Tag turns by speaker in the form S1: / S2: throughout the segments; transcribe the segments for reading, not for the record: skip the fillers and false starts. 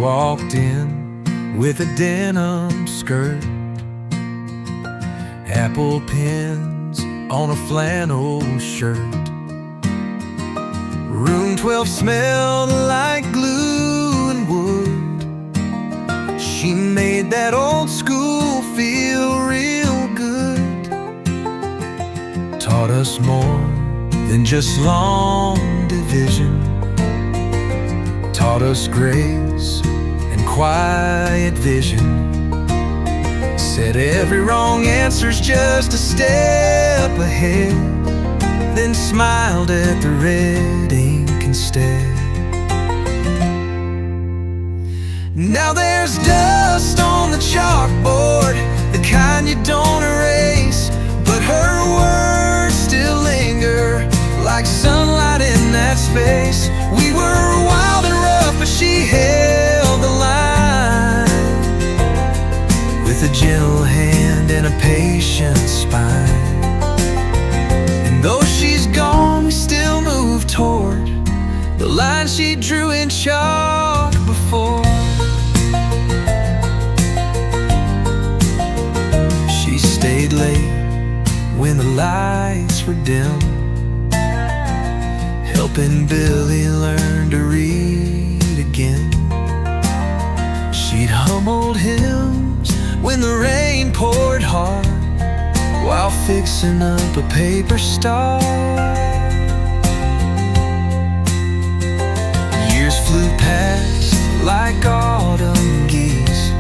S1: walked in with a denim skirt, apple pins on a flannel shirt. Room 12 smelled like glue and wood. She made that old school feel real good. Taught us more than just long division. Taught us grace and quiet vision. Said every wrong answer's just a step ahead, then smiled at the red ink instead. Now there's dust on the chalkboard, the kind you don't erase, but her words still linger like sunlight in that space. We were wild and rough, but she held the line with a gentle hand and a patient spine. And though she's gone, we still move toward the line she drew in chalk before. She stayed late when the lights were dim, helping Billy learn to read again. She'd hum old hymns when the rain poured hard, while fixing up a paper star. Years flew past like autumn geese.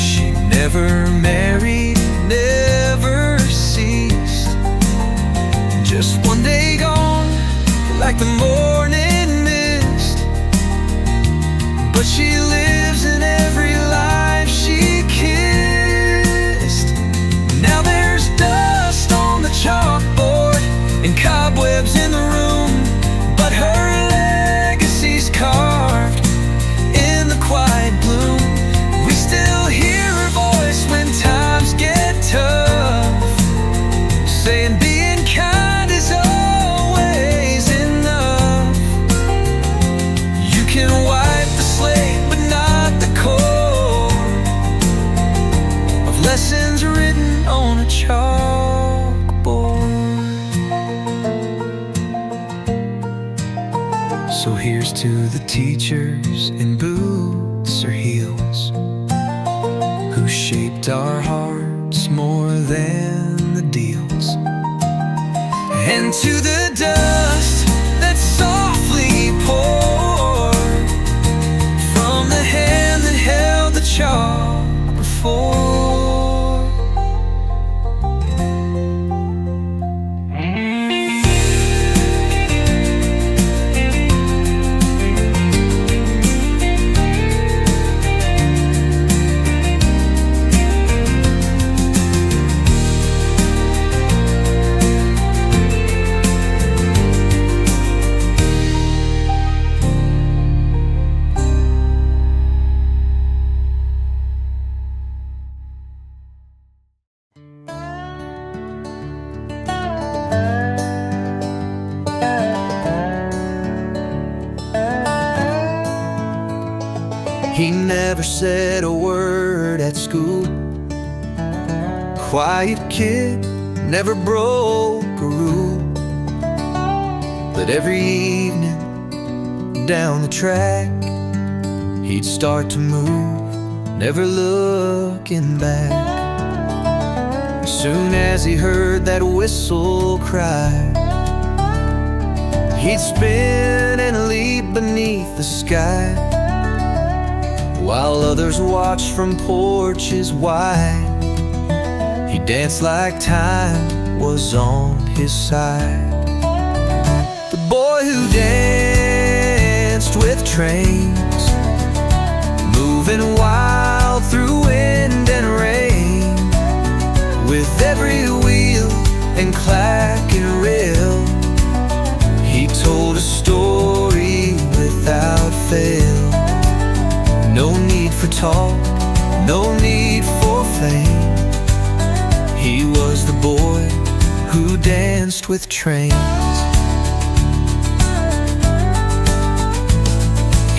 S1: She never married, never ceased. Just one day gone, like the morning mist, but she lives in every life she kissed. Now there's dust on the chalkboard and cobwebs in the room, but her legacy's carved in the quiet bloom. We still hear her voice when times get tough, saying being kind is always enough. You can wipe the slate, but not the core of lessons written on a chalkboard. So here's to the teachers in boots or heels, who shaped our hearts more than the deals. And to the dust that softly poured from the hand that held the chalk before. He never said a word at school. Quiet kid, never broke a rule. But every evening down the track, he'd start to move, never looking back. As soon as he heard that whistle cry, he'd spin and leap beneath the sky, while others watched from porches wide. He danced like time was on his side. The boy who danced with trains, moving wild through wind and rain, with every wheel and clack and rill. He told a story without fail. No need for talk, no need for fame. He was the boy who danced with trains.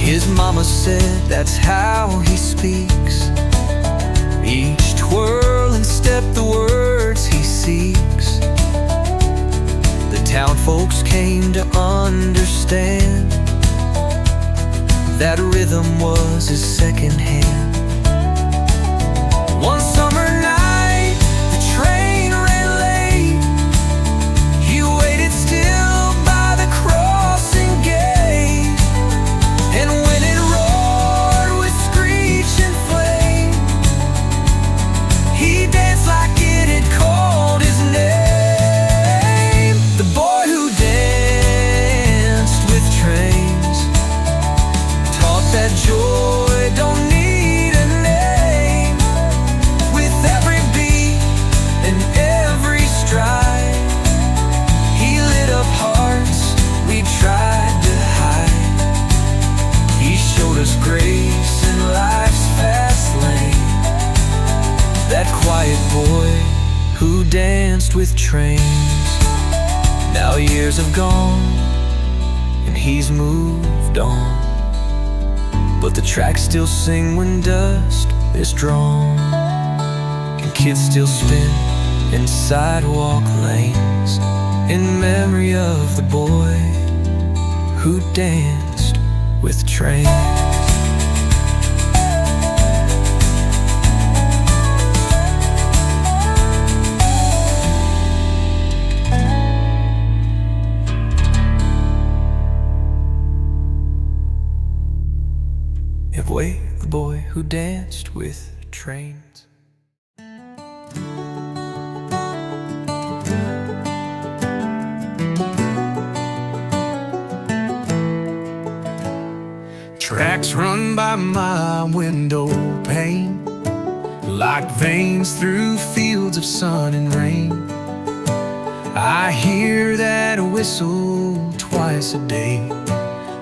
S1: His mama said that's how he speaks. Each twirl and step the words he seeks. The town folks came to understand that rhythm was his second hand. One summer night, the train ran late. He waited still by the crossing gate, and when it roared with screech and flame, he danced like it had called his name. The boy who danced with trains taught that joy don't need a name. With every beat and every stride, he lit up hearts we tried to hide. He showed us grace in life's fast lane, that quiet boy who danced with trains. Now years have gone and he's moved on, but the tracks still sing when dust is drawn, and kids still spin in sidewalk lanes in memory of the boy who danced with trains. Away, the boy who danced with trains. Tracks run by my window pane like veins through fields of sun and rain. I hear that whistle twice a day,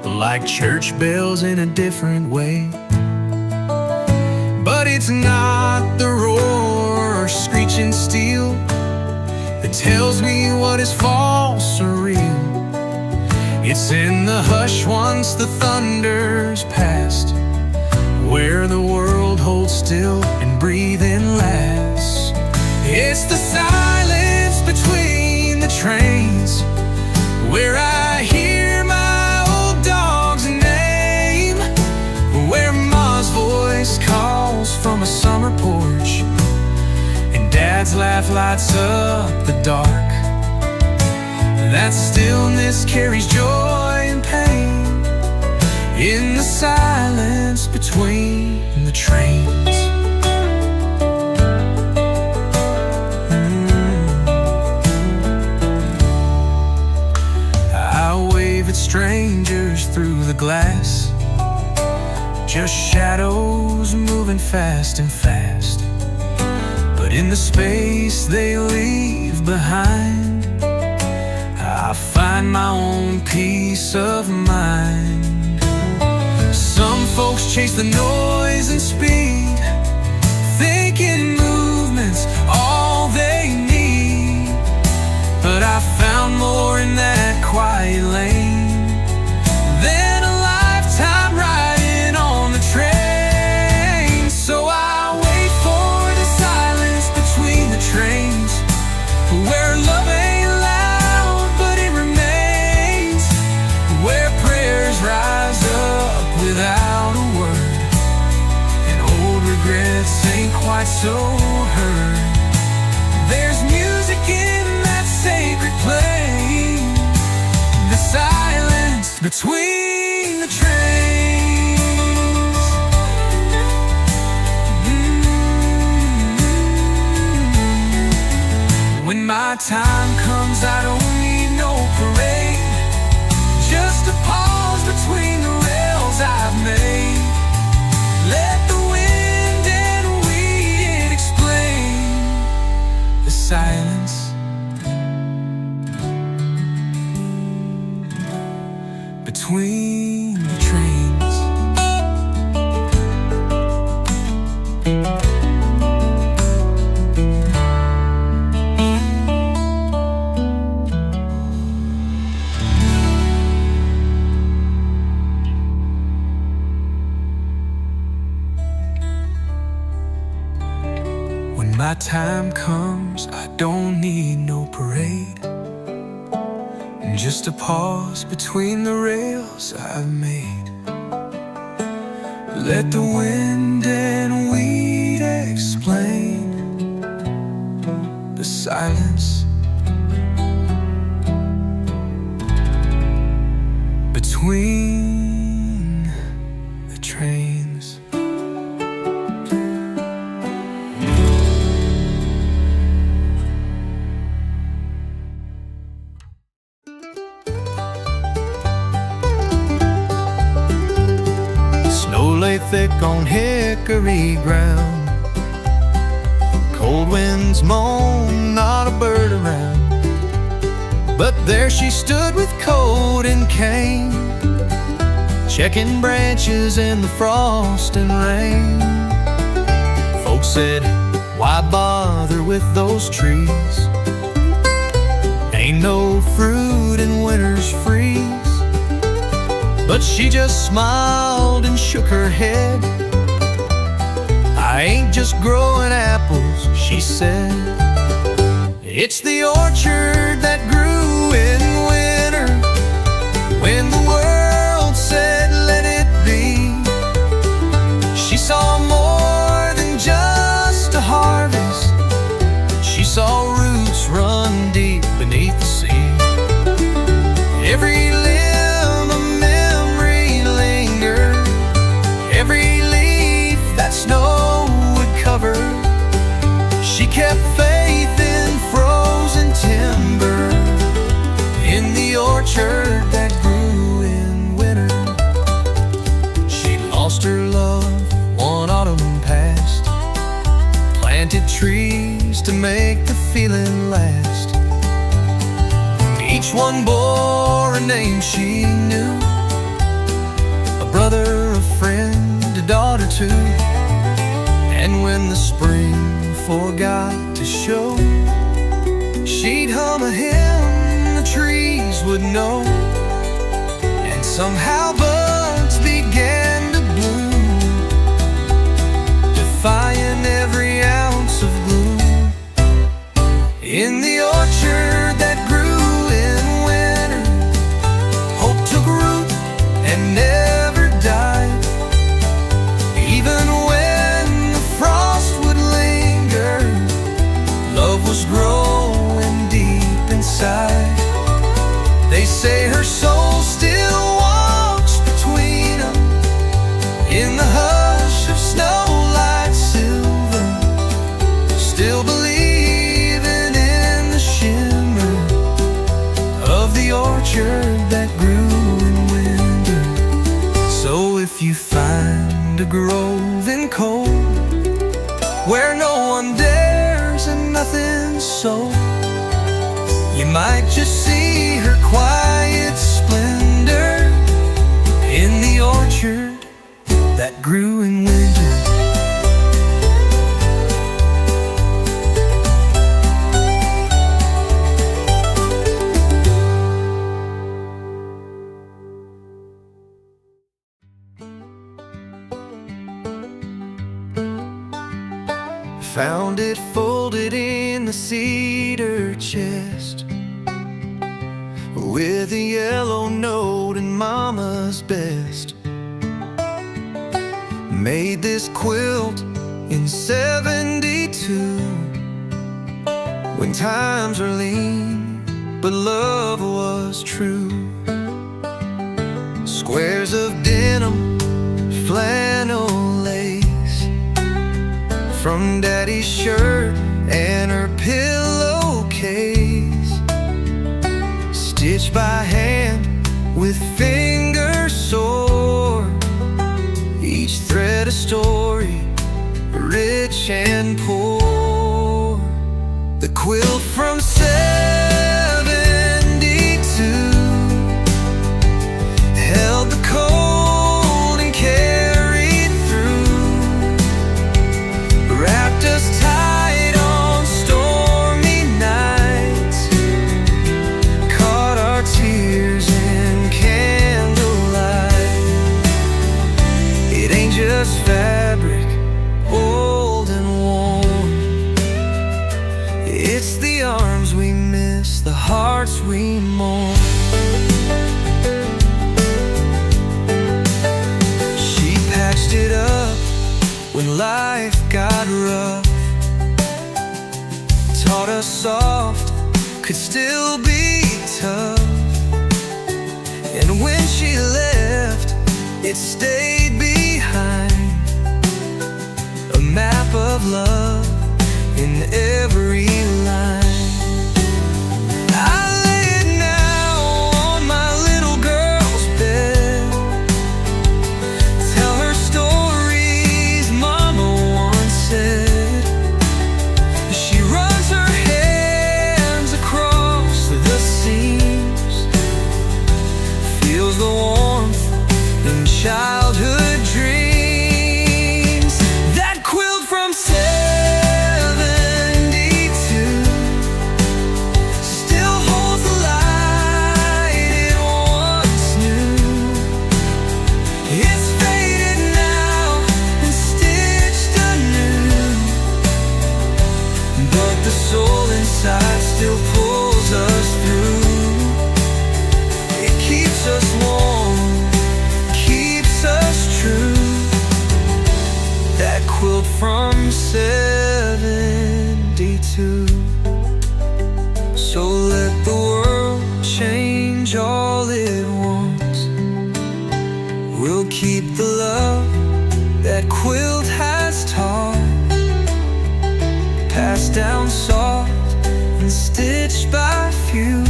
S1: like church bells in a different way. But it's not the roar or screeching steel that tells me what is false or real. It's in the hush once the thunder's past, where the world holds still and breathing lasts. It's the silence between the trains, where I hear my old dog's name, where Ma's voice calls from a summer porch, and Dad's laugh lights up the dark. That stillness carries joy and pain in the silence between the trains. I wave at strangers through the glass, just shadows moving fast and fast. But in the space they leave behind, I find my own peace of mind. Some folks chase the noise and speed, thinking movement's all they need. But I found more in that quiet lane than a lifetime riding on the train. So I wait for the silence between the trains, where love ain't loud but it remains, where prayers rise up without a word, and old regrets ain't quite so heard. There's music in that sacred plane, the silence between the trains. When my time comes, I don't need no parade, just a pause between the rails I've made. Let the wind and weed explain the silence between the trains. time comes, I don't need no parade, just a pause between the rails I've made. Let the wind and weed explain the silence between the trains. Snow lay thick on hickory ground, cold winds moan, not a bird around. But there she stood with coat and cane, checking branches in the frost and rain. Folks said, why bother with those trees? Ain't no fruit in winter's freeze. But she just smiled and shook her head. I ain't just growing apples, she said. It's the orchard that grew in winter, when the world said let it be. She saw more than just a harvest. She saw roots run deep beneath the sea. Every limb a memory lingered, every leaf that snow would cover. She kept faith in frozen timber, in the orchard that grew in winter. She lost her love one autumn past, planted trees to make the feeling last. Each one bore a name she knew, a brother, a friend, a daughter too. And when the spring forgot to show, she'd hum a hymn the trees would know. And somehow buds began to bloom, defying every ounce of gloom. In the orchard that grew in winter, hope took root and never died. Even when the frost would linger, love was growing deep inside. They say her soul still walks between them, in the hush of snowlight silver, still believing in the shimmer of the orchard that grew in winter. So if you find a grove in cold, where no one dares and nothing's sold, you might just see her quiet splendor in the orchard that grew in winter. Found it folded in the cedar chest, with a yellow note and mama's best. Made this quilt in '72, when times were lean but love was true. Squares of denim, flannel lace, from daddy's shirt and her pillowcase, stitched by hand with fingers sore, each thread a story, rich and poor. The quilt from '72 held the cold and carried through, wrapped us tight on stormy nights, caught our tears in candlelight. It ain't just fabric, old and worn, when life got rough. Taught us soft could still be tough. And when she left, it stayed behind a map of love in every line. I lay it now on my little girl's bed, tell her stories Mama once said. She runs her hands across the seams, feels the warmth in childhood dreams. That quilt from 72 still holds the light it once knew. It's faded now and stitched anew, but the soul inside still pulls us through. It keeps us warm, keeps us true. That quilt from 72. So let the world change all it wants. We'll keep the love that quilt has taught, passed down soft and stitched by few,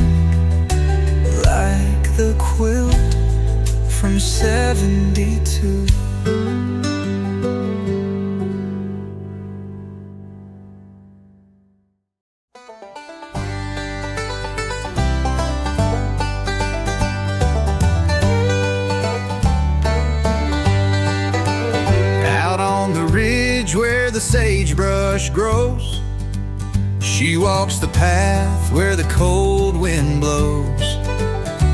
S1: like the quilt from 72. Out on the ridge where the sagebrush grows, she walks the path where the cold wind blows.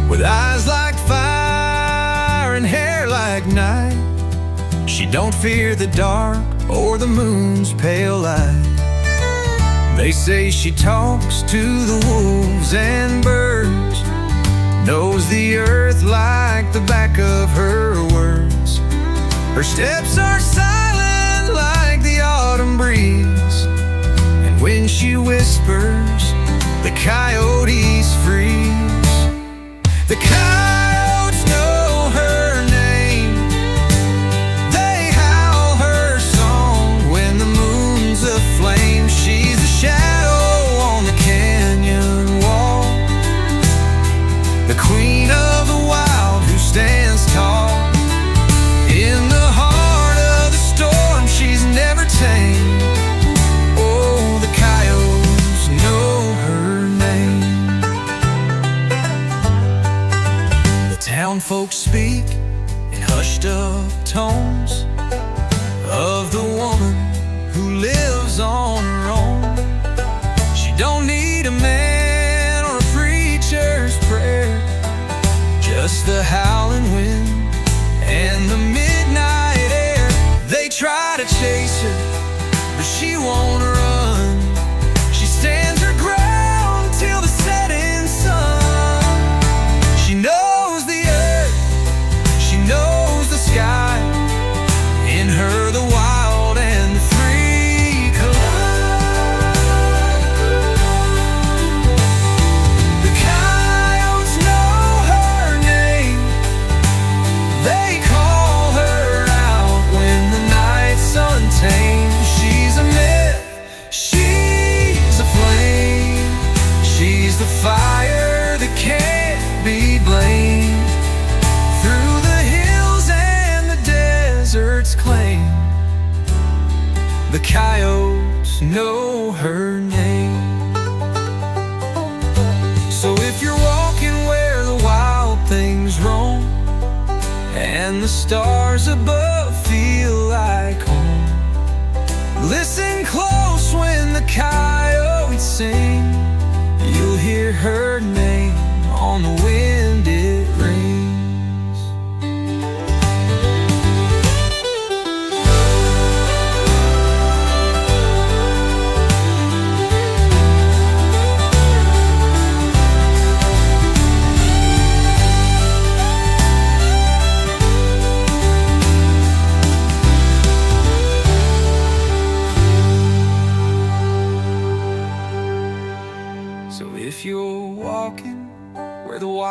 S1: With eyes like fire and hair like night, she don't fear the dark or the moon's pale light. They say she talks to the wolves and birds, knows the earth like the back of her words. Her steps are silent like the autumn breeze, and when she whispers, the coyotes freeze. The coyotes know her name, they howl her song when the moon's aflame. She's a shadow on the canyon wall, the queen of the wild who stands tall. In the heart of the storm, she's never tame. Oh, the coyotes know her name. The town folks speak in hushed up tones of the woman who lives on her own. She don't need a man or a preacher's prayer, just the howling wind and the midnight air. They try to chase her, but she won't run. She stands her ground till the setting sun. She knows the earth, she knows the sky. In her the wild and the free collide. The coyotes know her name, they call her out when the night's untamed. She's a myth, she's a flame, she's the fire that can't be blamed. Through the hills and the deserts claim, the coyotes know her name. So if you're walking where the wild things roam, and the stars above feel like home, listen close when the coyotes sing. You'll hear her name on the wind it rings.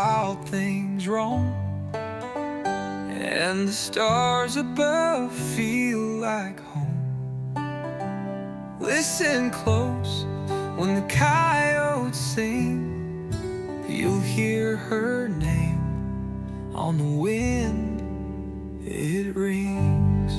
S1: wild things roam, and the stars above feel like home. Listen close when the coyotes sing, you'll hear her name on the wind, it rings.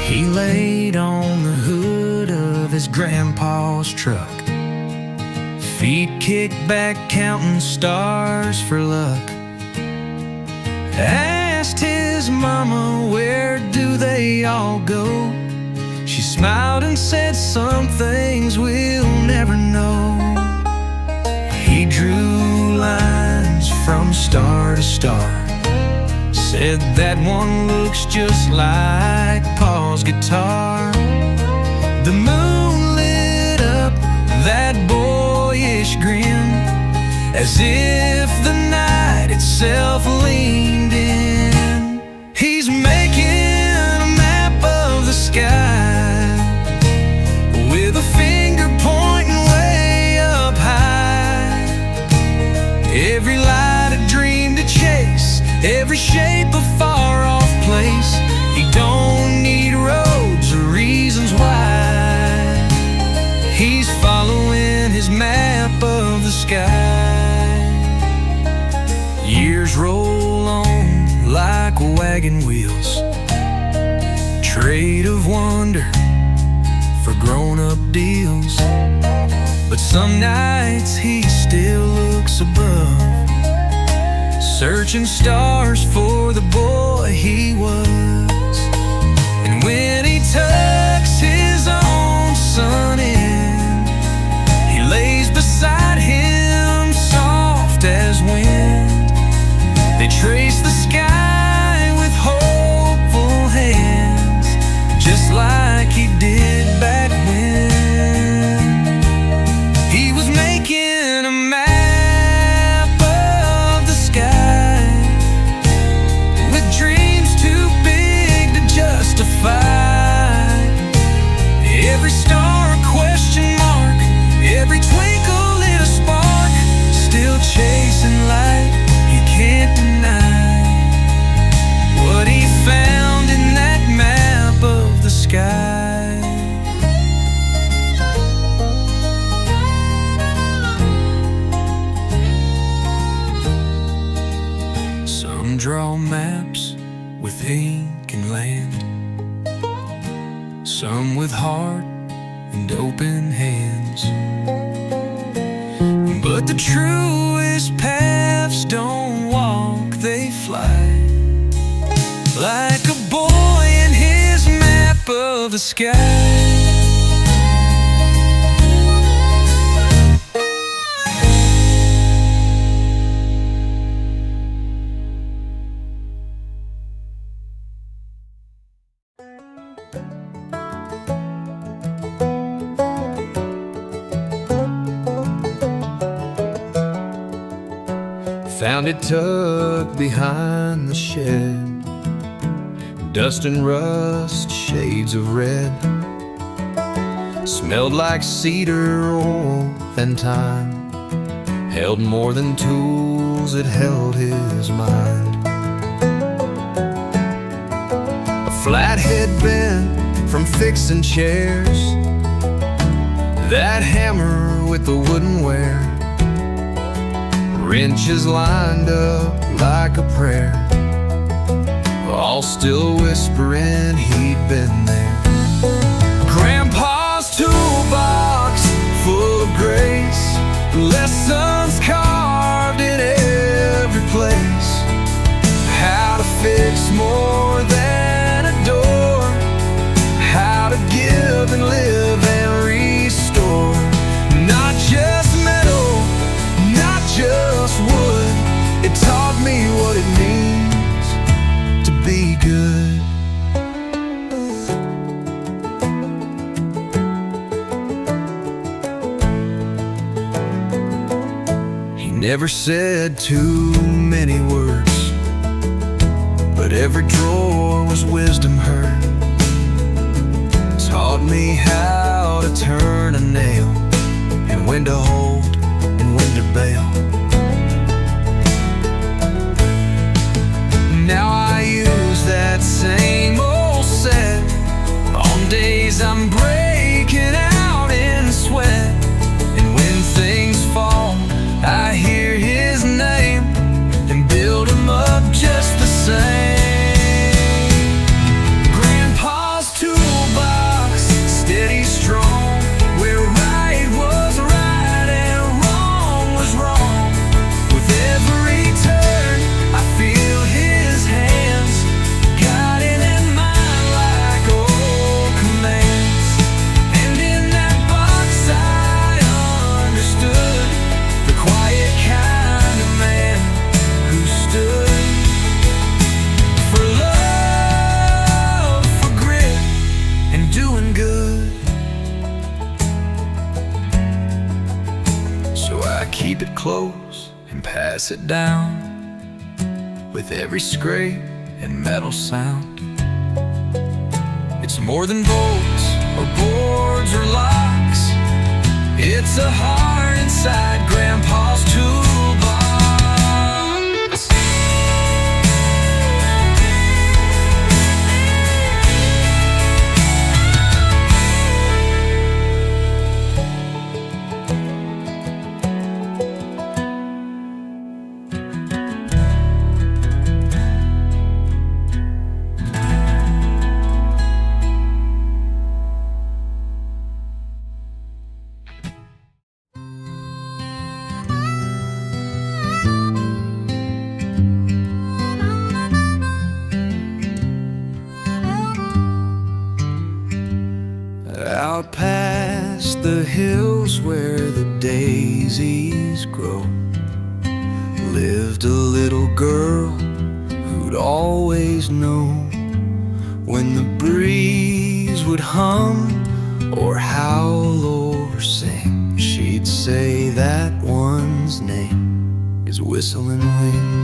S1: He laid on the hood of his grandpa's truck, feet kicked back counting stars for luck. Asked his mama, where do they all go? She smiled and said, some things we'll never know. He drew lines from star to star, said that one looks just like Pa's guitar. The moon lit up that boyish grin, as if the night itself leaned in. He's making a map of the sky, with a finger pointing way up high. Every light a dream to chase, every shape a far-off place. He don't need roads or reasons why. He's following his map of the sky. Years roll on like wagon wheels, trade of wonder for grown-up deals. But some nights he still looks above, searching stars for the boy he was. And when he tucks his own son in, he lays beside him soft as wind. They trace the sky with hopeful hands, just like he did back when. He was making a map of the sky, with dreams too big to justify. Every star a question mark, every twinkle lit a spark, still chasing light, he can't deny what he found in that map of the sky. Some draw maps with ink and land, some with heart and open hands. But the truest paths don't walk, they fly, like a boy in his map of the sky. Found it tucked behind the shed, dust and rust, shades of red. Smelled like cedar, oil, and time. Held more than tools, it held his mind. A flathead bent from fixing chairs, that hammer with the wooden wear. Wrenches lined up like a prayer, all still whispering he'd been there. Grandpa's toolbox full of grace, lessons carved in every place. How to fix more than a door, how to give and live and restore. Not just metal, not just wood, it taught me what it means to be good. He never said too many words, but every drawer was wisdom heard. Taught me how to turn a nail, and when to hold and when to bail. Now I use that same old set on days I'm breaking out in sweat. And when things fall, I hear his name and build him up just the same. Grandpa's toolbox, steady, strong, where right was right and wrong was wrong. With every turn, I feel his hands guiding in mine like old commands. And in that box I understood the quiet kind of man who stood for love, for grit, and doing good. So I keep it close and pass it down with every scrape and metal sound. It's more than bolts or boards or locks. It's a heart inside Grandpa's toolbox. Out past the hills where the daisies grow lived a little girl who'd always know when the breeze would hum or howl or sing. She'd say that one's name is Whistling Wind.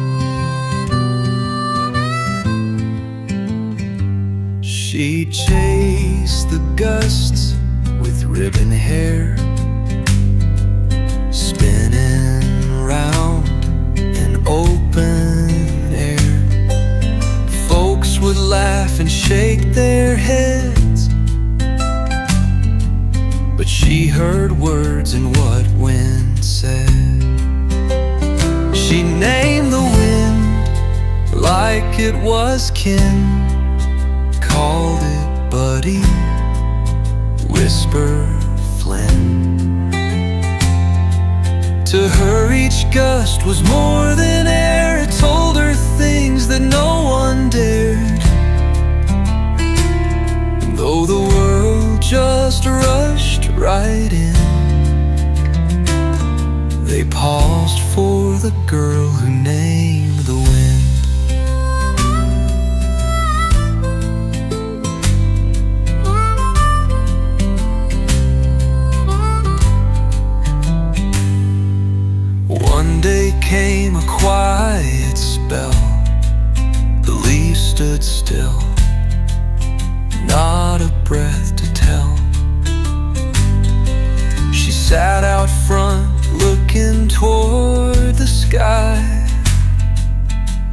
S1: She'd chase the gusts with ribbon hair, spinning round in open air. Folks would laugh and shake their heads, but she heard words in what wind said. She named the wind like it was kin, called it Buddy, Whisper Flynn. To her each gust was more than air. It told her things that no one dared. And though the world just rushed right in, they paused for the girl who named the wind. One day came a quiet spell. The leaves stood still, not a breath to tell. She sat out front looking toward the sky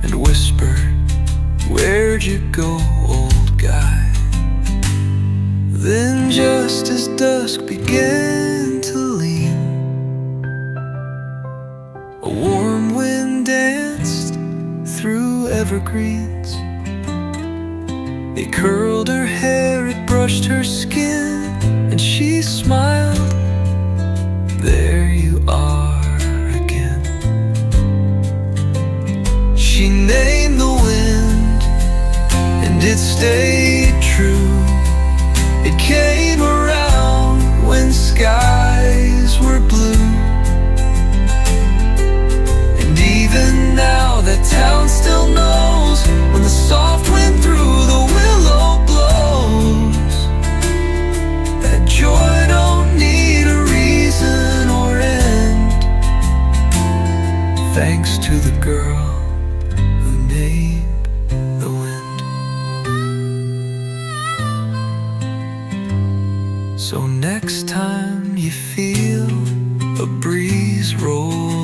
S1: and whispered, "Where'd you go, old guy?" Then just as dusk began to lean, a warm wind danced through evergreens. It curled her hair, it brushed her skin, and she smiled. There you are again. She named the wind, and it stayed true. It came around when skies were blue. Even now that town still knows when the soft wind through the willow blows, that joy don't need a reason or end. thanks to the girl who named the wind. So next time you feel a breeze roll